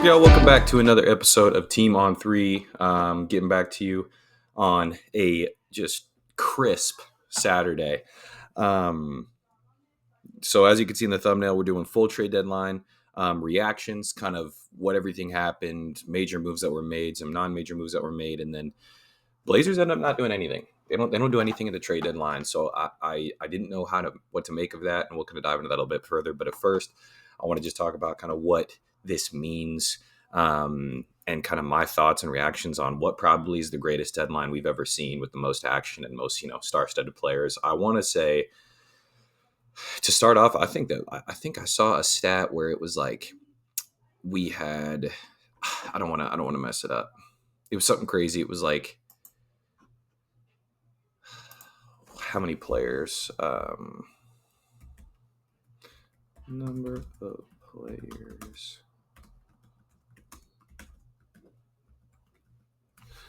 y'all? Welcome back to another episode of Team on Three. Getting back to you on a just crisp Saturday. Um, so as you can see in the thumbnail, we're doing full trade deadline reactions, kind of what everything happened, major moves that were made, some non-major moves that were made, and then Blazers end up not doing anything. They don't do anything in the trade deadline. So I didn't know what to make of that, and we'll kind of dive into that a little bit further. But at first, I want to just talk about kind of what this means, and kind of my thoughts and reactions on what probably is the greatest deadline we've ever seen with the most action and most star-studded players. I want to say, to start off, I think I saw a stat where it was like we had I don't want to mess it up. It was something crazy. It was like, how many players? Number of players.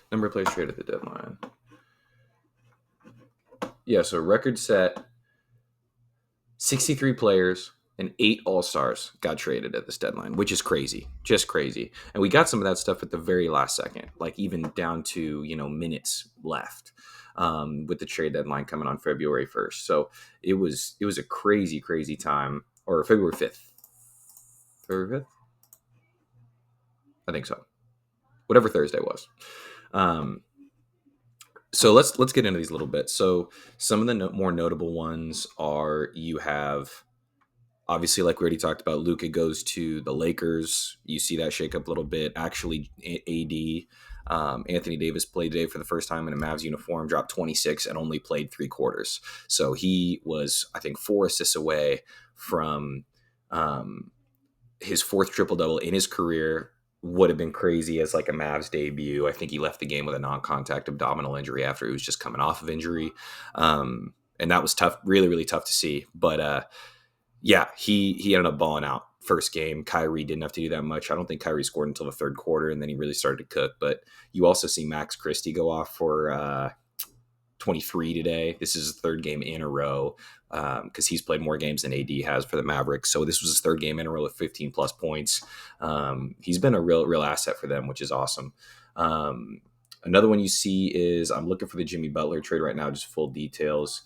Number of players traded at the deadline. Yeah, so record set, 63 players and 8 All-Stars got traded at this deadline, which is crazy. Just crazy. And we got some of that stuff at the very last second, like even down to, minutes left. With the trade deadline coming on February 1st. So it was a crazy, crazy time. Or February 5th. February 5th? I think so. Whatever Thursday was. So let's get into these a little bit. So some of the more notable ones are, you have, obviously, like we already talked about, Luka goes to the Lakers. You see that shake up a little bit. Actually, Anthony Davis played today for the first time in a Mavs uniform, dropped 26 and only played 3 quarters. So he was, I think, 4 assists away from his 4th triple-double in his career. Would have been crazy as like a Mavs debut. I think he left the game with a non-contact abdominal injury after he was just coming off of injury. And that was tough, really, really tough to see. But yeah, he ended up balling out first game. Kyrie didn't have to do that much. I don't think Kyrie scored until the 3rd quarter, and then he really started to cook. But you also see Max Christie go off for 23 today. This is his 3rd game in a row, because he's played more games than AD has for the Mavericks. So this was his 3rd game in a row with 15 plus points. He's been a real asset for them, which is awesome. Another one you see is, I'm looking for the Jimmy Butler trade right now, just full details.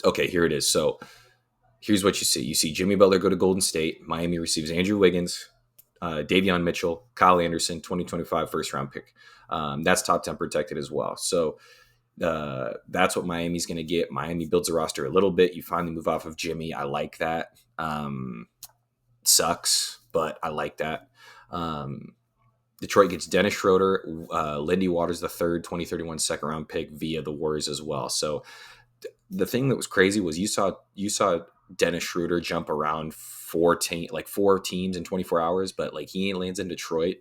Okay, here it is. So here's what you see. You see Jimmy Butler go to Golden State. Miami receives Andrew Wiggins, Davion Mitchell, Kyle Anderson, 2025 first-round pick. That's top 10 protected as well. So that's what Miami's going to get. Miami builds a roster a little bit. You finally move off of Jimmy. I like that. Sucks, but I like that. Detroit gets Dennis Schroeder, Lindy Waters III, 2031 second-round pick via the Warriors as well. So the thing that was crazy was you saw Dennis Schroeder jump around 4 teams in 24 hours, but like he lands in Detroit.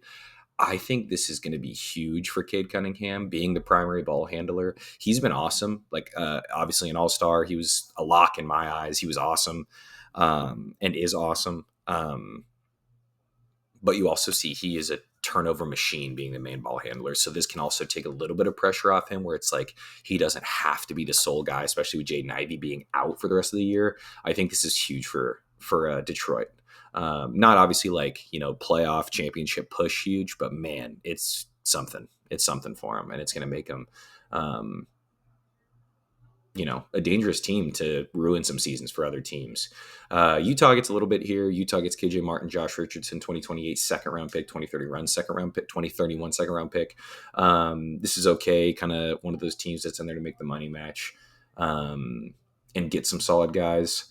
I think this is going to be huge for Cade Cunningham, being the primary ball handler. He's been awesome. Like, obviously an all-star. He was a lock in my eyes. He was awesome, and is awesome. But you also see he is a turnover machine, being the main ball handler. So this can also take a little bit of pressure off him, where it's like he doesn't have to be the sole guy, especially with Jaden Ivey being out for the rest of the year. I think this is huge for Detroit. Not obviously like, playoff championship push huge, but man, it's something. It's something for him, and it's going to make him, a dangerous team to ruin some seasons for other teams. Utah gets a little bit here. Utah gets KJ Martin, Josh Richardson, 2028 second round pick, 2031 second round pick, 2031 second round pick. This is okay. Kind of one of those teams that's in there to make the money match, and get some solid guys.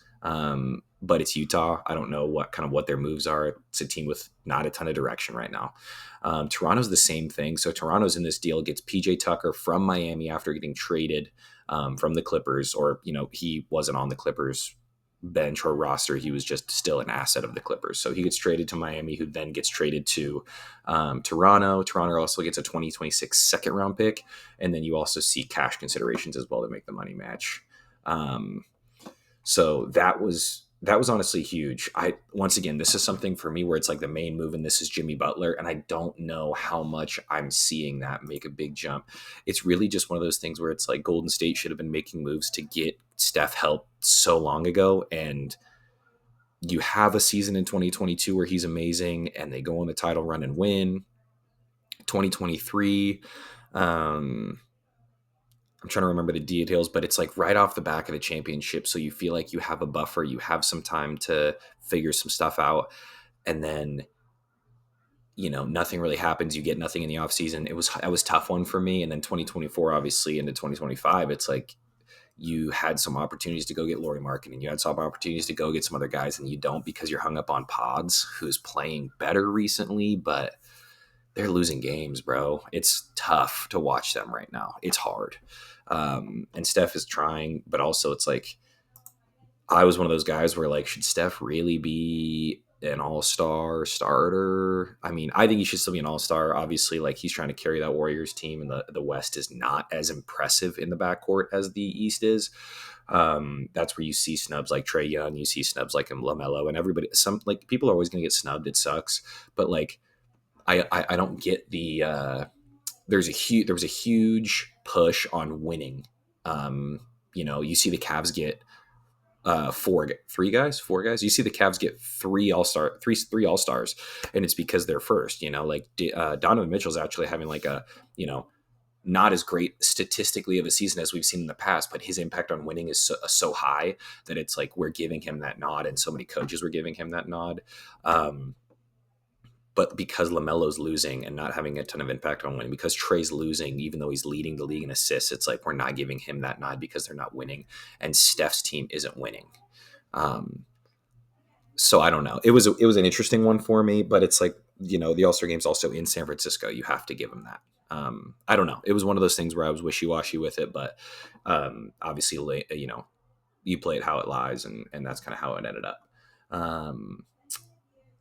But it's Utah. I don't know what their moves are. It's a team with not a ton of direction right now. Toronto's the same thing. So Toronto's in this deal, gets PJ Tucker from Miami after getting traded from the Clippers, or, he wasn't on the Clippers bench or roster. He was just still an asset of the Clippers. So he gets traded to Miami, who then gets traded to Toronto. Toronto also gets a 2026 second round pick. And then you also see cash considerations as well to make the money match. So that was honestly huge. Once again, this is something for me where it's like the main move, and this is Jimmy Butler, and I don't know how much I'm seeing that make a big jump. It's really just one of those things where it's like Golden State should have been making moves to get Steph help so long ago, and You have a season in 2022 where he's amazing and they go on the title run and win. 2023, I'm trying to remember the details, but it's like right off the back of the championship. So you feel like you have a buffer, you have some time to figure some stuff out. And then, nothing really happens. You get nothing in the offseason. That was a tough one for me. And then 2024, obviously into 2025, it's like you had some opportunities to go get Laurie Markin and you had some opportunities to go get some other guys and you don't because you're hung up on Pods, who's playing better recently, but they're losing games, bro. It's tough to watch them right now. It's hard. And Steph is trying, but also it's like, I was one of those guys where like, should Steph really be an all-star starter? I mean, I think he should still be an all-star. Obviously, like he's trying to carry that Warriors team, and the West is not as impressive in the backcourt as the East is. That's where you see snubs like Trae Young, you see snubs like LaMelo, and everybody. Some like people are always going to get snubbed. It sucks, but like I don't get the. There was a huge push on winning. You see the Cavs get four guys. You see the Cavs get three all stars, and it's because they're first. Like Donovan Mitchell's actually having like a not as great statistically of a season as we've seen in the past, but his impact on winning is so high that it's like we're giving him that nod, and so many coaches were giving him that nod. But because LaMelo's losing and not having a ton of impact on winning, because Trae's losing, even though he's leading the league in assists, it's like we're not giving him that nod because they're not winning, and Steph's team isn't winning. So I don't know. It was an interesting one for me, but it's like the All-Star Game's also in San Francisco. You have to give him that. I don't know. It was one of those things where I was wishy-washy with it, but obviously, you play it how it lies, and that's kind of how it ended up.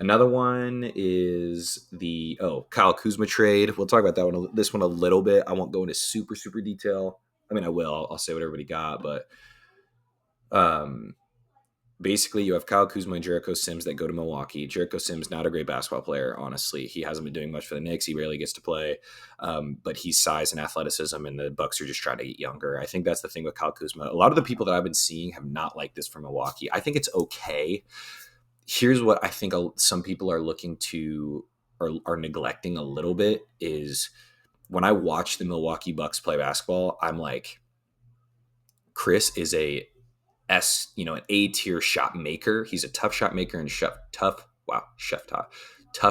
Another one is the Kyle Kuzma trade. We'll talk about that one. This one a little bit. I won't go into super detail. I mean, I will. I'll say what everybody got, but basically, you have Kyle Kuzma and Jericho Sims that go to Milwaukee. Jericho Sims not a great basketball player, honestly. He hasn't been doing much for the Knicks. He rarely gets to play, but he's size and athleticism, and the Bucks are just trying to get younger. I think that's the thing with Kyle Kuzma. A lot of the people that I've been seeing have not liked this from Milwaukee. I think it's okay. Here's what I think some people are looking to or are neglecting a little bit is when I watch the Milwaukee Bucks play basketball, I'm like, Chris is an A tier shot maker. He's a tough shot maker and tough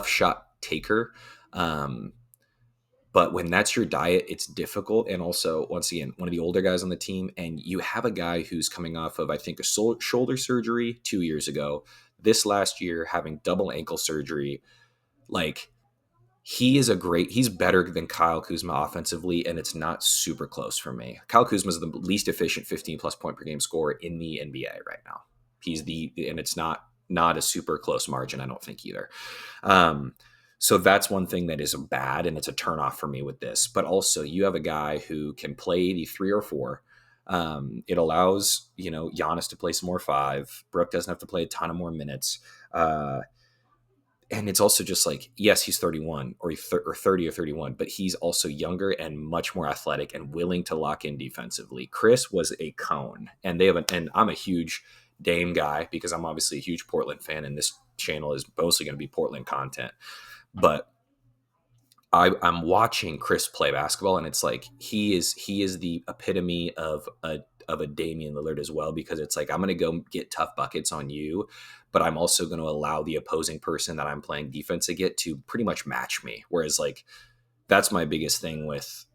shot taker. But when that's your diet, it's difficult. And also, once again, one of the older guys on the team, and you have a guy who's coming off of, I think, a shoulder surgery 2 years ago. This last year, having double ankle surgery, like he's better than Kyle Kuzma offensively, and it's not super close for me. Kyle Kuzma is the least efficient 15 plus point per game scorer in the NBA right now. And it's not a super close margin, I don't think either. So that's one thing that is bad, and it's a turnoff for me with this. But also, you have a guy who can play the 3 or 4. It allows Giannis to play some more 5. Brooke doesn't have to play a ton of more minutes. And it's also just like, yes, he's 31 or 30 or 31, but he's also younger and much more athletic and willing to lock in defensively. Chris was a cone, and and I'm a huge Dame guy because I'm obviously a huge Portland fan, and this channel is mostly going to be Portland content. But I'm watching Chris play basketball, and it's like he is the epitome of a Damian Lillard as well, because it's like I'm going to go get tough buckets on you, but I'm also going to allow the opposing person that I'm playing defense to get to pretty much match me. Whereas like that's my biggest thing with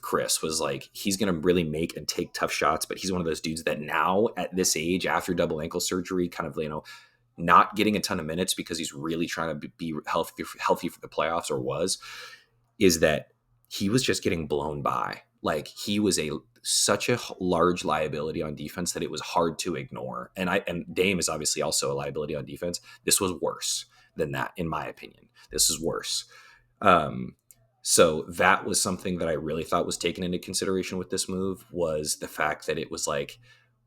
Chris was like he's going to really make and take tough shots, but he's one of those dudes that now at this age after double ankle surgery kind of not getting a ton of minutes because he's really trying to be healthy for the playoffs, or is that he was just getting blown by. Like he was such a large liability on defense that it was hard to ignore. And Dame is obviously also a liability on defense. This was worse than that, in my opinion. This is worse. So that was something that I really thought was taken into consideration with this move, was the fact that it was like,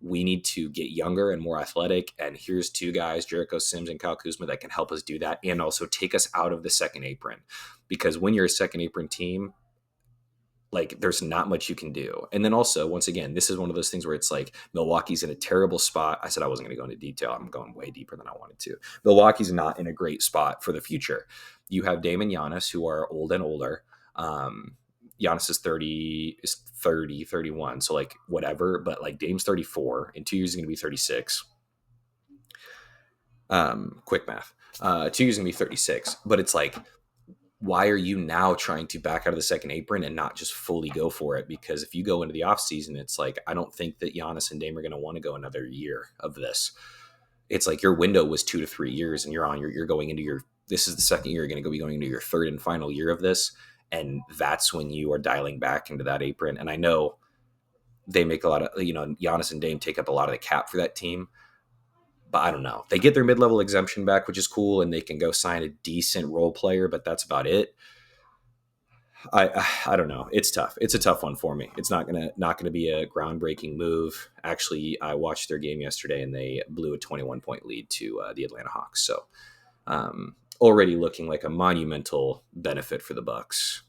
we need to get younger and more athletic. And here's 2 guys, Jericho Sims and Kyle Kuzma, that can help us do that and also take us out of the second apron. Because when you're a second apron team, Like there's not much you can do. And then also, once again, this is one of those things where it's like Milwaukee's in a terrible spot. I said I wasn't going to go into detail. I'm going way deeper than I wanted to. Milwaukee's not in a great spot for the future. You have Dame and Giannis, who are old and older. Giannis is 30, 31. So like whatever, but like Dame's 34. In 2 years, he's going to be 36. Quick math. 2 years, going to be 36. But it's like, why are you now trying to back out of the second apron and not just fully go for it? Because if you go into the offseason, it's like, I don't think that Giannis and Dame are going to want to go another year of this. It's like your window was 2 to 3 years and you're going into this is the second year, you're going to be going into your third and final year of this. And that's when you are dialing back into that apron. And I know they make a lot of, Giannis and Dame take up a lot of the cap for that team. But I don't know. They get their mid-level exemption back, which is cool, and they can go sign a decent role player, but that's about it. I don't know. It's tough. It's a tough one for me. It's not gonna be a groundbreaking move. Actually, I watched their game yesterday, and they blew a 21-point lead to the Atlanta Hawks. So already looking like a monumental benefit for the Bucks,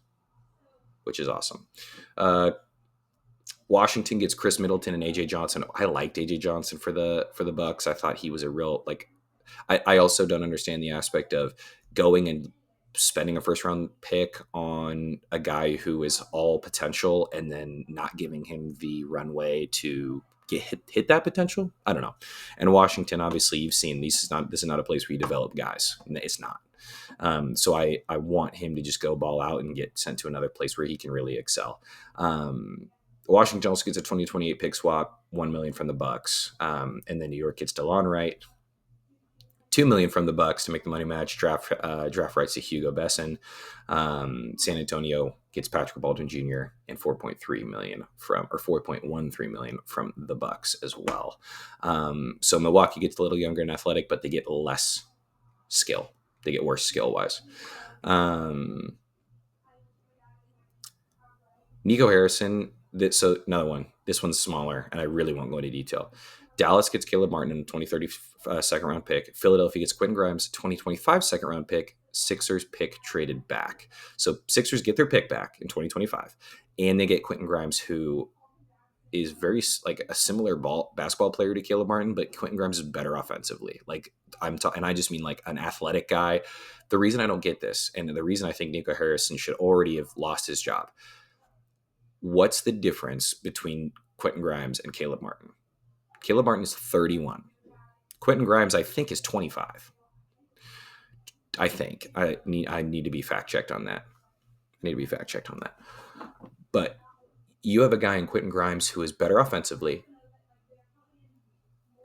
which is awesome. Washington gets Chris Middleton and AJ Johnson. I liked AJ Johnson for the Bucks. I thought he was a real I also don't understand the aspect of going and spending a first round pick on a guy who is all potential and then not giving him the runway to hit that potential. I don't know. And Washington, obviously, you've seen this is not a place where you develop guys. It's not. So I want him to just go ball out and get sent to another place where he can really excel. Washington also gets a 2028 pick swap, $1 million from the Bucks, and then New York gets DeLon Wright, $2 million from the Bucks to make the money match. Draft rights to Hugo Besson. San Antonio gets Patrick Baldwin Jr. and $4.13 million from the Bucks as well. So Milwaukee gets a little younger and athletic, but they get less skill. They get worse skill wise. Nico Harrison. So another one. This one's smaller, and I really won't go into detail. Dallas gets Caleb Martin in a 2030 second round pick. Philadelphia gets Quentin Grimes, 2025 second round pick. Sixers pick traded back. So Sixers get their pick back in 2025, and they get Quentin Grimes, who is very like a similar basketball player to Caleb Martin, but Quentin Grimes is better offensively. And I just mean like an athletic guy. The reason I don't get this, and the reason I think Nico Harrison should already have lost his job. What's the difference between Quentin Grimes and Caleb Martin? Caleb Martin is 31. Quentin Grimes, I think, is 25. I think I need to be fact checked on that. But you have a guy in Quentin Grimes who is better offensively,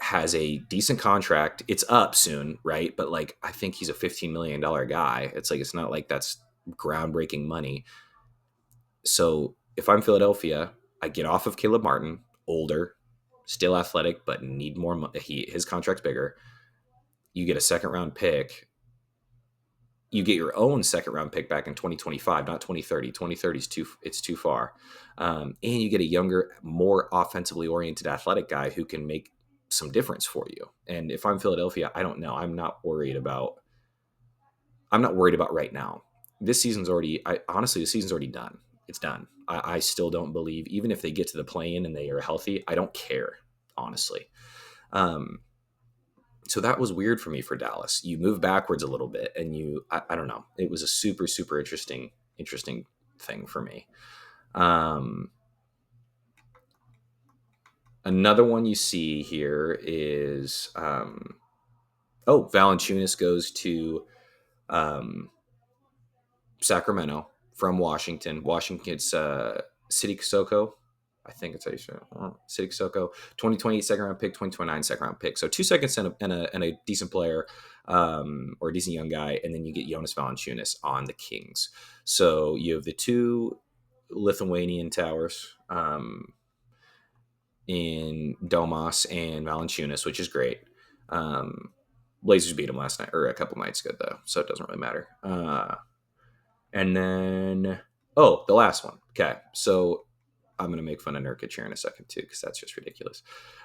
has a decent contract. It's up soon, right? But I think he's a $15 million guy. It's not like that's groundbreaking money. So if I'm Philadelphia, I get off of Caleb Martin, older, still athletic, but need more money. His contract's bigger. You get a second round pick. You get your own second round pick back in 2025, not 2030. 2030 is too far. And you get a younger, more offensively oriented athletic guy who can make some difference for you. And if I'm Philadelphia, I don't know. I'm not worried about right now. The season's already done. It's done. I still don't believe, even if they get to the play-in and they are healthy, I don't care, honestly. So that was weird for me for Dallas. You move backwards a little bit, and I don't know. It was a super, super interesting thing for me. Another one you see here is, Valanciunas goes to Sacramento from Washington. Washington's City Kosoko. I think it's how you say it. City Kosoko. 2028 second round pick, 2029 second round pick. So 2 seconds and a decent player, or a decent young guy, and then you get Jonas Valanciunas on the Kings. So you have the two Lithuanian towers in Domas and Valanciunas, which is great. Blazers beat them last night, or a couple nights ago, though, so it doesn't really matter. And then, the last one. Okay, so I'm going to make fun of Nurkic here in a second, too, because that's just ridiculous.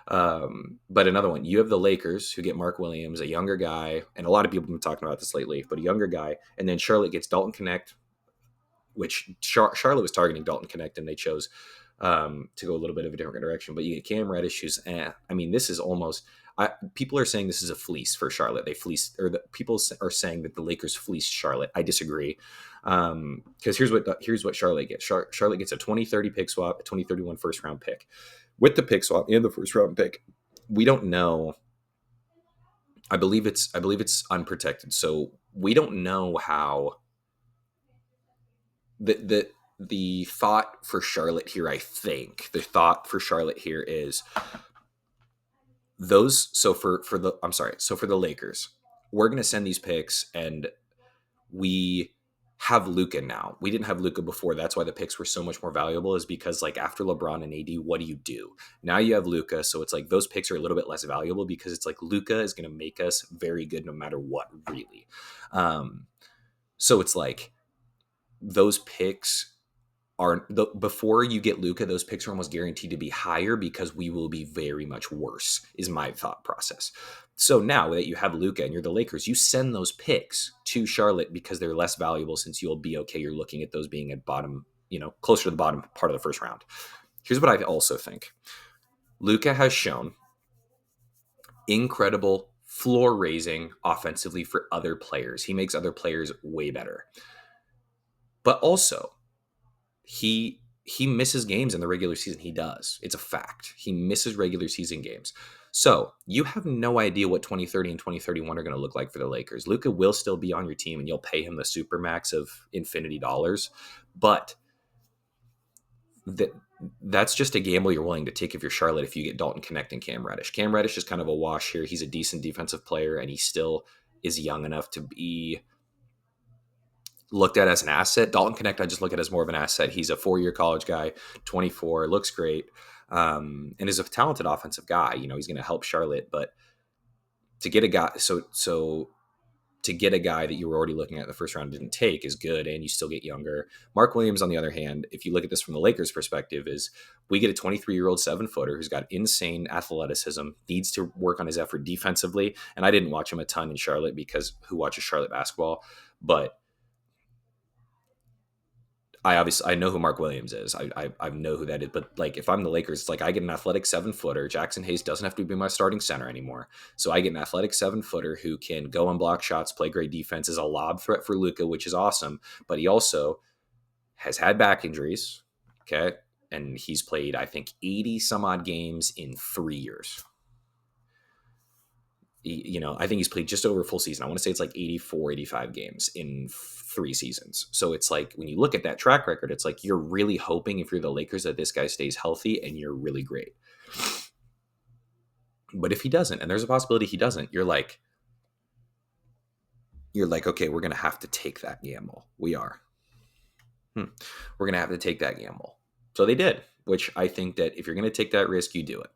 But another one, you have the Lakers, who get Mark Williams, a younger guy, and a lot of people have been talking about this lately, but a younger guy, and then Charlotte gets Dalton Connect, which Charlotte was targeting Dalton Connect, and they chose to go a little bit of a different direction. But you get Cam Reddish, who's I mean, this is almost. People are saying this is a fleece for Charlotte. They fleeced, or people are saying that the Lakers fleeced Charlotte. I disagree, because here's what Charlotte gets. Charlotte gets a 2030 pick swap, a 2031 first round pick. With the pick swap and the first round pick, we don't know. I believe it's unprotected, so we don't know how the thought for Charlotte here. I think the thought for Charlotte here is those. So for the I'm sorry. So for the Lakers, we're gonna send these picks, and we have Luka now. We didn't have Luka before. That's why the picks were so much more valuable, is because like after LeBron and AD, what do you do? Now you have Luka, so it's like those picks are a little bit less valuable because it's like Luka is going to make us very good no matter what, really. So it's like those picks are before you get Luka, those picks are almost guaranteed to be higher because we will be very much worse, is my thought process. So now that you have Luka and you're the Lakers, you send those picks to Charlotte because they're less valuable, since you'll be okay. You're looking at those being at bottom, closer to the bottom part of the first round. Here's what I also think. Luka has shown incredible floor raising offensively for other players. He makes other players way better. But also, he misses games in the regular season. He does. It's a fact. He misses regular season games. So you have no idea what 2030 and 2031 are going to look like for the Lakers. Luka will still be on your team, and you'll pay him the super max of infinity dollars. But that's just a gamble you're willing to take if you're Charlotte, if you get Dalton Connect and Cam Reddish. Cam Reddish is kind of a wash here. He's a decent defensive player, and he still is young enough to be looked at as an asset. Dalton Connect, I just look at as more of an asset. He's a 4-year college guy, 24, looks great, and is a talented offensive guy. He's going to help Charlotte, but to get a guy, so to get a guy that you were already looking at in the first round didn't take is good, and you still get younger. Mark Williams, on the other hand, if you look at this from the Lakers' perspective, is we get a 23-year-old 7-footer who's got insane athleticism, needs to work on his effort defensively, and I didn't watch him a ton in Charlotte because who watches Charlotte basketball, but I know who Mark Williams is. I know who that is. But like, if I'm the Lakers, it's like I get an athletic 7-footer. Jackson Hayes doesn't have to be my starting center anymore. So I get an athletic 7-footer who can go and block shots, play great defense, is a lob threat for Luka, which is awesome. But he also has had back injuries. Okay. And he's played, I think, 80 some odd games in 3 years. I think he's played just over a full season. I want to say it's like 84, 85 games in 3 seasons. So it's like, when you look at that track record, it's like you're really hoping, if you're the Lakers, that this guy stays healthy and you're really great. But if he doesn't, and there's a possibility he doesn't, you're like, okay, we're going to have to take that gamble. We are. We're going to have to take that gamble. So they did, which I think that if you're going to take that risk, you do it.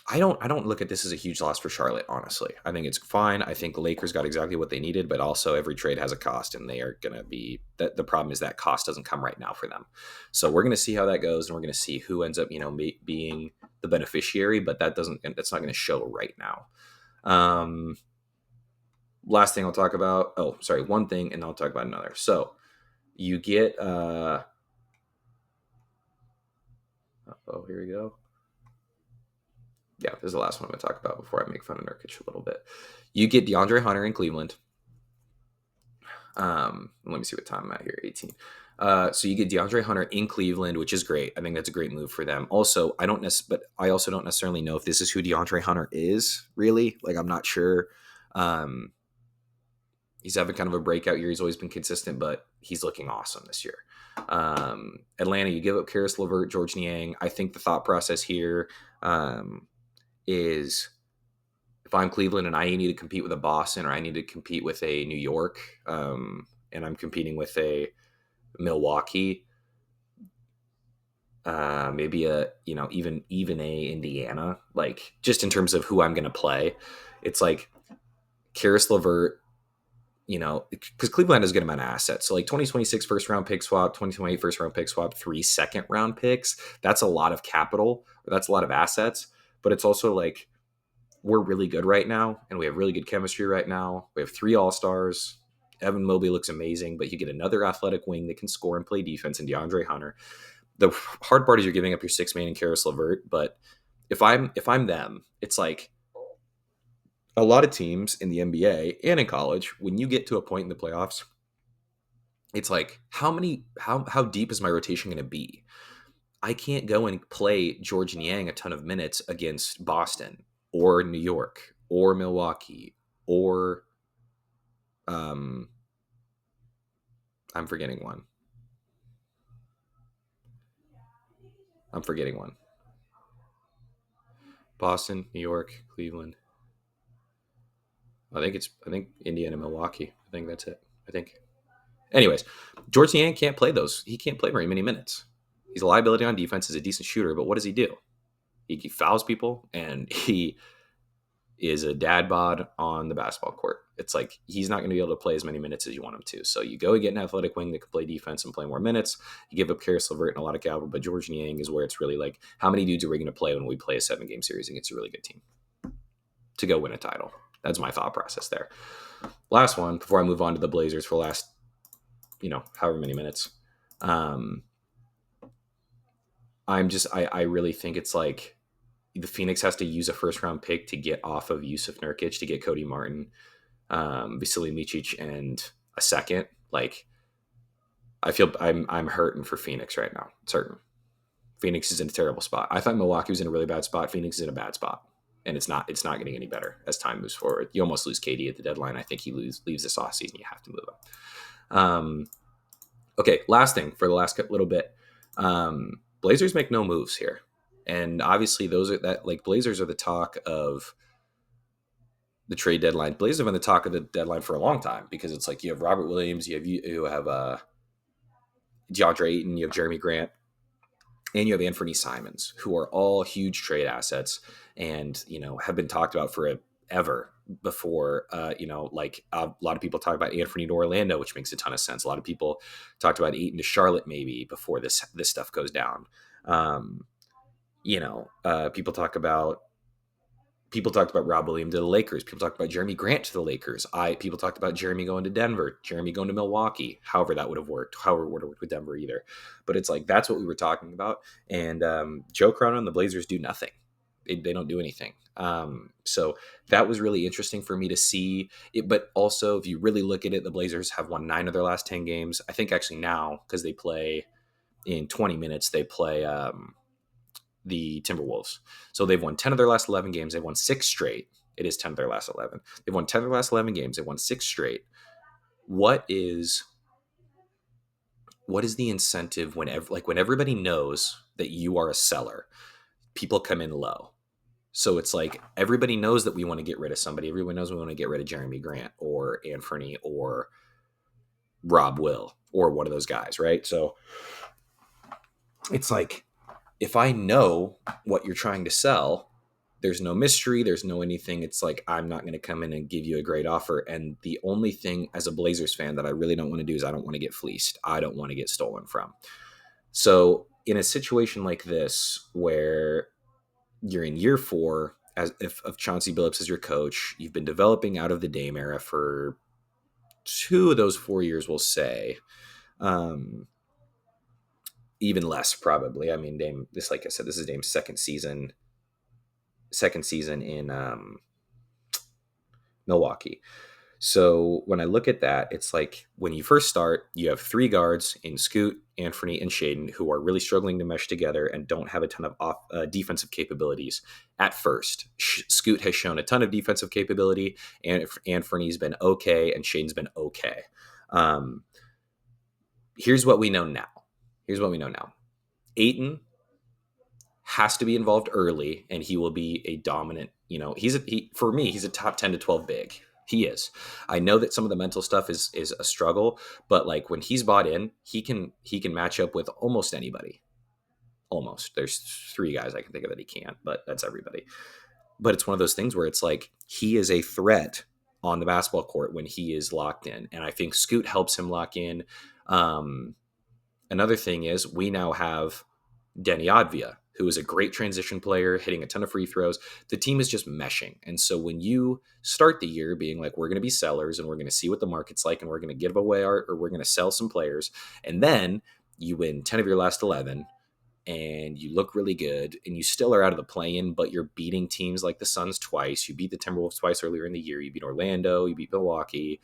I don't look at this as a huge loss for Charlotte, honestly. I think it's fine. I think the Lakers got exactly what they needed, but also every trade has a cost, and they are going to be that. The problem is that cost doesn't come right now for them. So we're going to see how that goes, and we're going to see who ends up, being the beneficiary, but that's not going to show right now. Last thing I'll talk about. Oh, sorry, one thing, and I'll talk about another. So you get, here we go. Yeah, this is the last one I'm going to talk about before I make fun of Nurkic a little bit. You get DeAndre Hunter in Cleveland. Let me see what time I'm at here, 18. So you get DeAndre Hunter in Cleveland, which is great. I think that's a great move for them. Also, I also don't necessarily know if this is who DeAndre Hunter is, really. Like, I'm not sure. He's having kind of a breakout year. He's always been consistent, but he's looking awesome this year. Atlanta, you give up Karis LeVert, George Niang. I think the thought process here is, if I'm Cleveland and I need to compete with a Boston, or I need to compete with a New York, and I'm competing with a Milwaukee, maybe even a Indiana, like, just in terms of who I'm going to play, it's like Karis LeVert, because Cleveland has a good amount of assets. So like 2026 first round pick swap, 2028 first round pick swap, 3 second round picks. That's a lot of capital, or that's a lot of assets. But it's also like, we're really good right now, and we have really good chemistry right now. We have 3 all-stars. Evan Mobley looks amazing, but you get another athletic wing that can score and play defense in DeAndre Hunter. The hard part is you're giving up your six man and Karis LeVert, but if I'm them, it's like a lot of teams in the NBA and in college, when you get to a point in the playoffs, it's like how deep is my rotation going to be? I can't go and play George Niang a ton of minutes against Boston or New York or Milwaukee or um I'm forgetting one. I'm forgetting one. Boston, New York, Cleveland. I think Indiana, Milwaukee. I think that's it. I think. Anyways, George Niang can't play those. He can't play very many minutes. He's a liability on defense. He's a decent shooter, but what does he do? He fouls people and he is a dad bod on the basketball court. It's like he's not going to be able to play as many minutes as you want him to. So you go get an athletic wing that can play defense and play more minutes. You give up Karis LeVert and a lot of caliber, but George Niang is where it's really like, how many dudes are we going to play when we play a 7-game series against a really good team to go win a title? That's my thought process there. Last one before I move on to the Blazers for the last, however many minutes. I really think it's like the Phoenix has to use a first round pick to get off of Yusuf Nurkic to get Cody Martin, Vasily Micic, and a second. Like, I feel I'm hurting for Phoenix right now. Certain. Phoenix is in a terrible spot. I thought Milwaukee was in a really bad spot. Phoenix is in a bad spot, and it's not getting any better as time moves forward. You almost lose KD at the deadline. I think he leaves this offseason. You have to move him. Okay, last thing for the last little bit. Blazers make no moves here. And obviously Blazers are the talk of the trade deadline. Blazers have been the talk of the deadline for a long time because it's like you have Robert Williams, you have DeAndre Ayton, you have Jeremy Grant, and you have Anthony Simons, who are all huge trade assets and, have been talked about forever before, like a lot of people talk about Anthony to Orlando, which makes a ton of sense. A lot of people talked about Ayton to Charlotte maybe before this stuff goes down. People talked about Rob Williams to the Lakers. People talked about Jeremy Grant to the Lakers. People talked about Jeremy going to Denver, Jeremy going to Milwaukee. However that would have worked. However it would have worked with Denver either. But it's like that's what we were talking about. And Joe Cronin and the Blazers do nothing. They don't do anything. So that was really interesting for me to see it. But also, if you really look at it, the Blazers have won 9 of their last 10 games. I think actually now, because they play in 20 minutes, they play the Timberwolves. So they've won 10 of their last 11 games. They've won 6 straight. It is 10 of their last 11. They've won 10 of their last 11 games. They've won 6 straight. What is the incentive when everybody knows that you are a seller, people come in low. So it's like everybody knows that we want to get rid of somebody. Everyone knows we want to get rid of Jeremy Grant or Anthony or Rob Will or one of those guys, right? So it's like, if I know what you're trying to sell, there's no mystery, there's no anything. It's like, I'm not going to come in and give you a great offer. And the only thing as a Blazers fan that I really don't want to do is I don't want to get fleeced. I don't want to get stolen from. So in a situation like this, where you're in year 4 of Chauncey Billups as your coach, you've been developing out of the Dame era for 2 of those 4 years, we'll say. Even less probably. I mean, Dame, like I said, this is Dame's second season in Milwaukee. So when I look at that, it's like when you first start, you have 3 guards in Scoot, Anthony, and Shaedon who are really struggling to mesh together and don't have a ton of defensive capabilities at first. Scoot has shown a ton of defensive capability, and Anthony's been okay, and Shaedon's been okay. Here's what we know now. Ayton has to be involved early, and he will be a dominant. For me, he's a top 10 to 12 big. He is. I know that some of the mental stuff is a struggle, but like when he's bought in, he can match up with almost anybody. Almost. There's 3 guys I can think of that he can't, but that's everybody. But it's one of those things where it's like he is a threat on the basketball court when he is locked in, and I think Scoot helps him lock in. Another thing is we now have Denny Advia, who is a great transition player, hitting a ton of free throws. The team is just meshing. And so when you start the year being like, we're going to be sellers and we're going to see what the market's like and we're going to give away or we're going to sell some players, and then you win 10 of your last 11 and you look really good and you still are out of the play-in, but you're beating teams like the Suns twice. You beat the Timberwolves twice earlier in the year. You beat Orlando, you beat Milwaukee,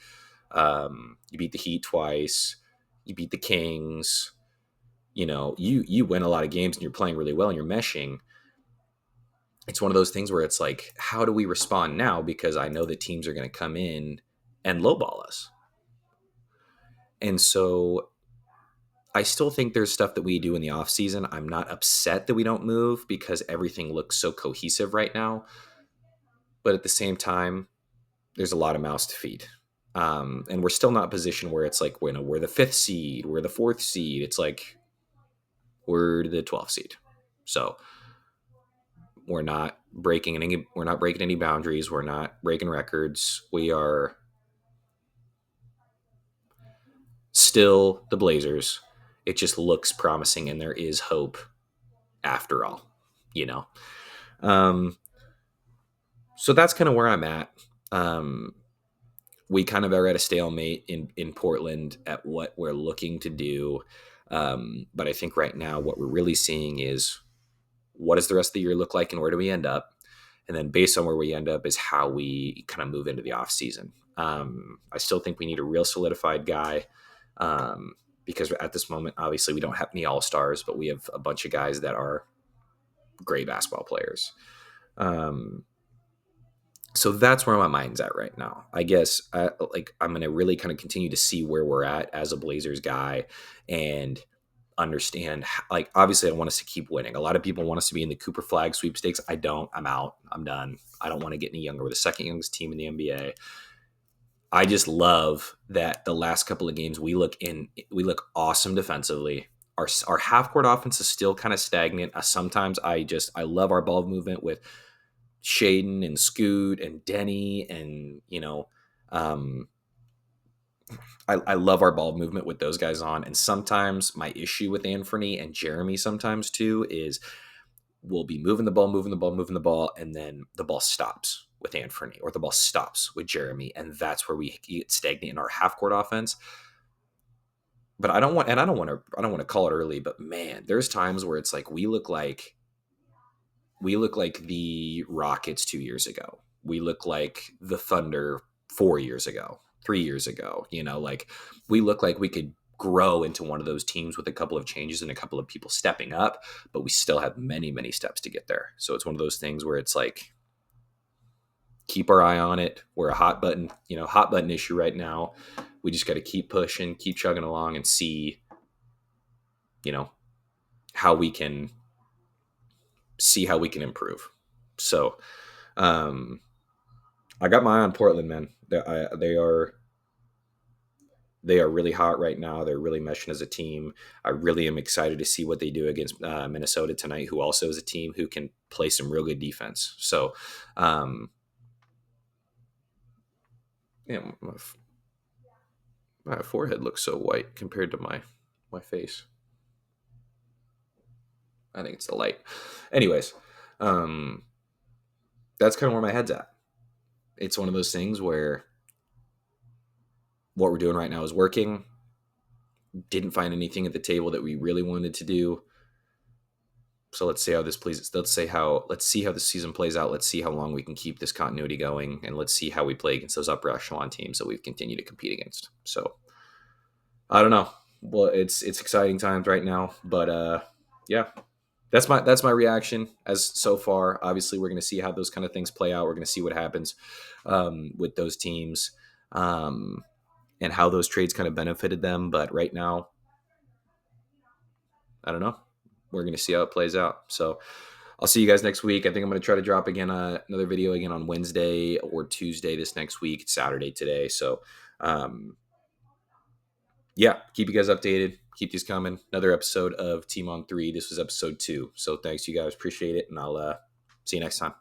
you beat the Heat twice, you beat the Kings. You win a lot of games and you're playing really well and you're meshing. It's one of those things where it's like, how do we respond now? Because I know that teams are going to come in and lowball us. And so I still think there's stuff that we do in the off season. I'm not upset that we don't move because everything looks so cohesive right now. But at the same time, there's a lot of mouths to feed. And we're still not in a position where it's like, we're the 5th seed, we're the 4th seed. It's like, we're the 12th seed. So we're not breaking any boundaries. We're not breaking records. We are still the Blazers. It just looks promising and there is hope after all, you know? So that's kind of where I'm at. We kind of are at a stalemate in Portland at what we're looking to do. But I think right now what we're really seeing is what does the rest of the year look like and where do we end up? And then based on where we end up is how we kind of move into the off season. I still think we need a real solidified guy because at this moment, obviously we don't have any all-stars, but we have a bunch of guys that are great basketball players. So that's where my mind's at right now. I guess I'm going to really kind of continue to see where we're at as a Blazers guy and understand, like, obviously I want us to keep winning. A lot of people want us to be in the Cooper Flag sweepstakes. I don't. I'm out. I'm done. I don't want to get any younger. We're the second youngest team in the NBA. I just love that the last couple of games we look awesome defensively. Our half court offense is still kind of stagnant. Sometimes I love our ball movement with Shaden and Scoot and Denny and I love our ball movement with those guys on. And sometimes my issue with Anthony and Jeremy sometimes too is we'll be moving the ball, and then the ball stops with Anthony or the ball stops with Jeremy, and that's where we get stagnant in our half court offense. But I don't want to call it early, but man, there's times where it's like we look like the Rockets 2 years ago. We look like the Thunder 4 years ago, 3 years ago. Like we look like we could grow into one of those teams with a couple of changes and a couple of people stepping up, but we still have many, many steps to get there. So it's one of those things where it's like, keep our eye on it. We're a hot button issue right now. We just got to keep pushing, keep chugging along and see, how we can improve. So, I got my eye on Portland, man. They are really hot right now. They're really meshing as a team. I really am excited to see what they do against Minnesota tonight, who also is a team who can play some real good defense. So, my forehead looks so white compared to my face. I think it's the light. Anyways, that's kind of where my head's at. It's one of those things where what we're doing right now is working. Didn't find anything at the table that we really wanted to do. So let's see how this plays. Let's see how the season plays out. Let's see how long we can keep this continuity going, and let's see how we play against those upper echelon teams that we've continued to compete against. So I don't know. Well, it's exciting times right now, but yeah, that's my reaction as so far. Obviously, we're going to see how those kind of things play out. We're going to see what happens with those teams and how those trades kind of benefited them. But right now, I don't know. We're going to see how it plays out. So I'll see you guys next week. I think I'm going to try to drop again another video again on Wednesday or Tuesday this next week. It's Saturday today. So yeah, keep you guys updated. Keep these coming. Another episode of Team on 3. This was episode 2. So thanks, you guys. Appreciate it. And I'll see you next time.